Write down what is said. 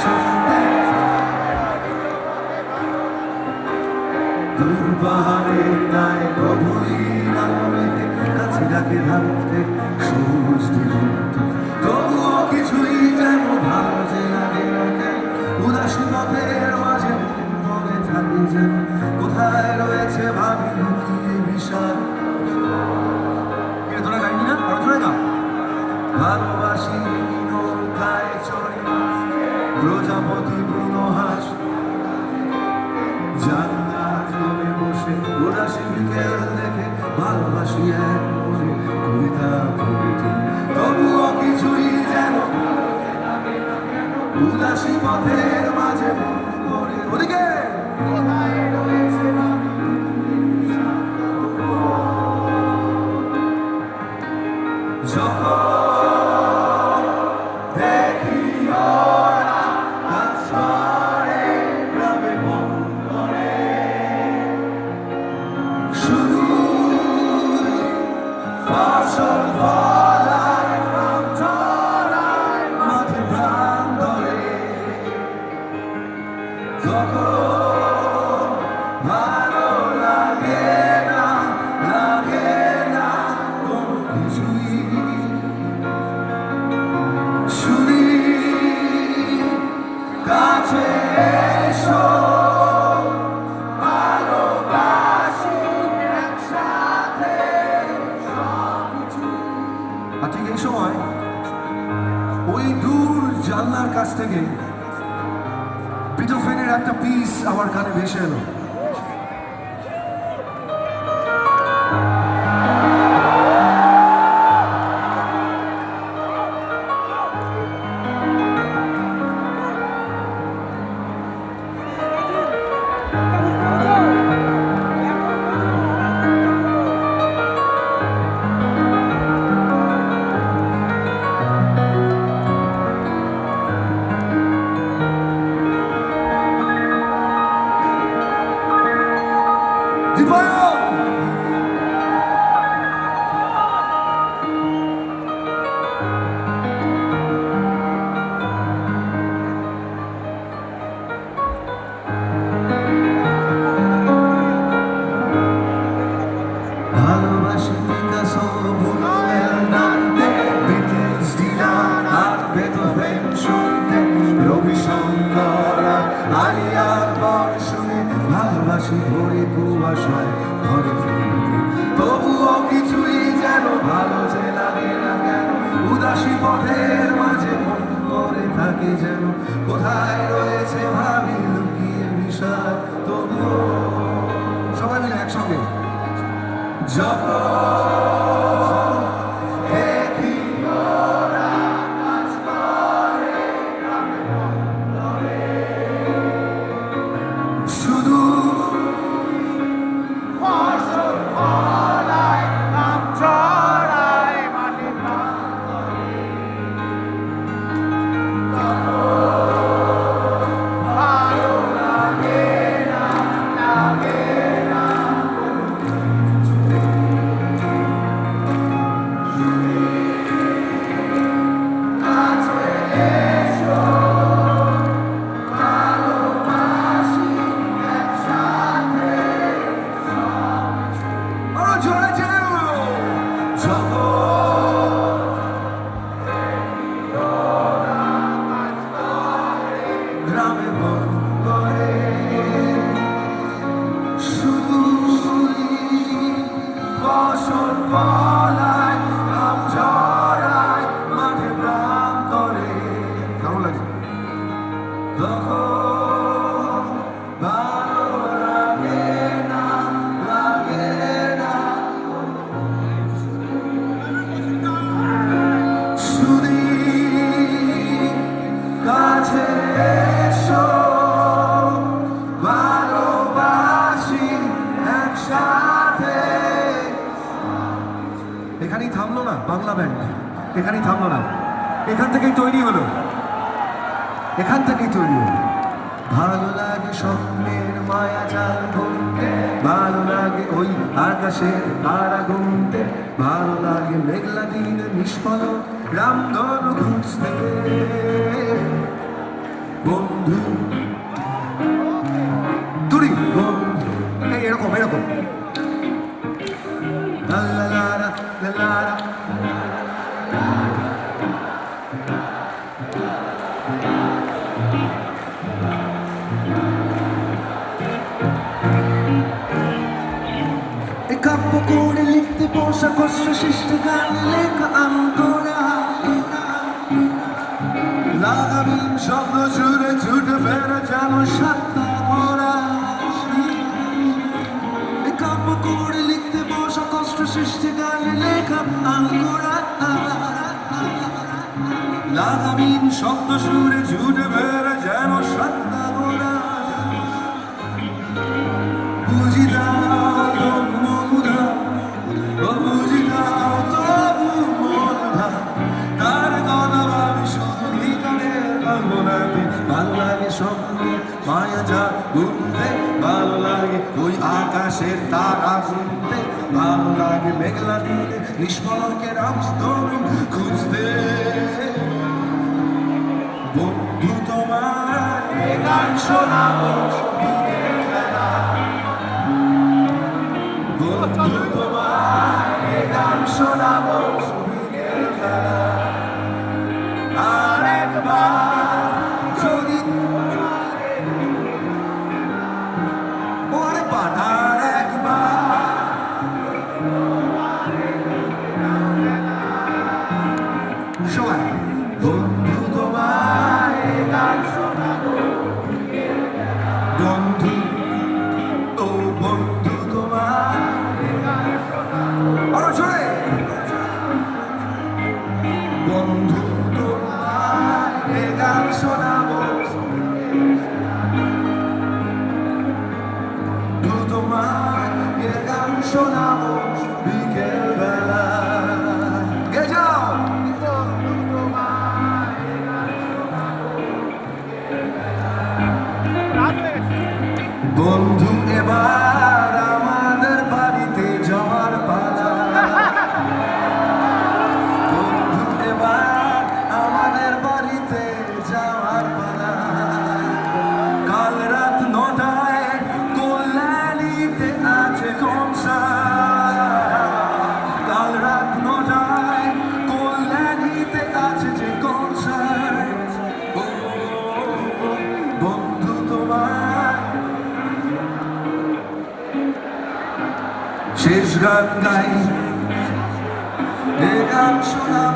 ছন্দে দূর পাহাড়ের গায়ে গভীর আলোতে কাছে ডাকে থাকতে সবুজ দিগন্ত তবুও কিছুই যেন ভালো যে লাগে না কেন উদাসী পথের মাঝে মনে থাকে যেন কোথায় রয়েছে ভাবি লুকিয়ে বিশাল তোরা গাইনি না আর তোরা গা ভালোবাসি নৌকায় চড়ে প্রজাপতি বুনো হাঁস জানলার কোণে বসে উদাসী বিকেল দেখে ভালোবাসি এক মনে কবিতা কবিতা তবুও কিছুই যেন উদাসী পথের মাঝে মন করে ওদিকে কোথায় রয়েছে যখন দেখি ওরা কাজ করে গ্রামে বন্দরে শুধু ফসল ফলায় গ্রাম ছড়ায় মাঠে প্রাণ ধরে তখন ভালো লাগে না কোনো কিছুই শুনি কাছে এসো ভালোবাসি একসাথে সবকিছু। আর ঠিক এই সময় ওই দূর জানলার কাছ থেকে বিটোফেনের একটা পিস আমার কানে ভেসে এলো ভালোবাসি পিকাসো বুনুয়েল দান্তে বিটলস ডিলান আর বেথোভেন শুনতে রবিশঙ্কর আলিয়া আকবর শুনে ভালোবাসি ভোরে কুয়াশায় ঘরে ফিরতে তবুও কিছুই যেন ভালো যে লাগে না কেন উদাসী পথের মাঝে মন করে থাকে যেন কোথায় রয়েছে ভাবি লুকিয়ে বিষয় তবুও সবাই মিলে একসঙ্গে যখন দেখি ওরা কাজ করে গ্রামে বন্দরে শুধু ফসল ফলায় নাম ছড়ায় মাঠে প্রাণ ধরে ভালো লাগে না গ্রামে বন্দরে শুধু ফসল ফলায় নাম ছড়ায় মাঠে প্রাণ করে কেমন লাগে তখন ভালো লাগে না শুনি কাছে এসো ভালোবাসি একসাথে এখানেই থামলো না বাংলা ব্যান্ড এখানেই থামলো না এখান থেকেই তৈরি হলো ভালো লাগে স্বপ্নের মায়া জাল বুনতে ভালো লাগে ওই আকাশের তারা গুনতে ভালো লাগে মেঘলা দিনের নিষ্ফলক রামধনু খুঁজতে বন্ধু তুরি বন্ধু এই এরকম এরকম লা লা লা লা লা লা। E capo con il litte posa costa siste galle ca ancora la cabin sopra giure giure per giano sciatta ora e capo con il litte posa costa siste galle ca ancora la cabin sopra giure giure per giano sciatta ora Bujida মায়া যা ঘুমতে ভালো লাগে ওই আকাশের তারা গুনতে ভালো লাগে মেঘলা দিনে নিষ্পলকের আমস্তরণ খুঁজতে বন্ধু তোমার গান শোনাবো বন্ধু তোমার গান শোনাবো আরেকবার যদি বন্ধু তোমায় গান শোনাবো বন্ধু ও বন্ধু তোমায় গান শোনাবো আরো জোরে বন্ধু তোমায় গান শোনাবো বন্ধু তোমায় গান শোনাবো বিকেল বেলা গে যাও বন্ধু এবার আমাদের বাড়িতে যাওয়ার পালা বন্ধু এবার আমাদের বাড়িতে যাওয়ার পালা কাল রাত 9টায় কল্যাণীতে আছে কনসার্ট কাল রাত 9টায় কল্যাণীতে আছে যে কনসার্ট বন্ধু তোমার শেষ গান গাই এ গান শোনাবো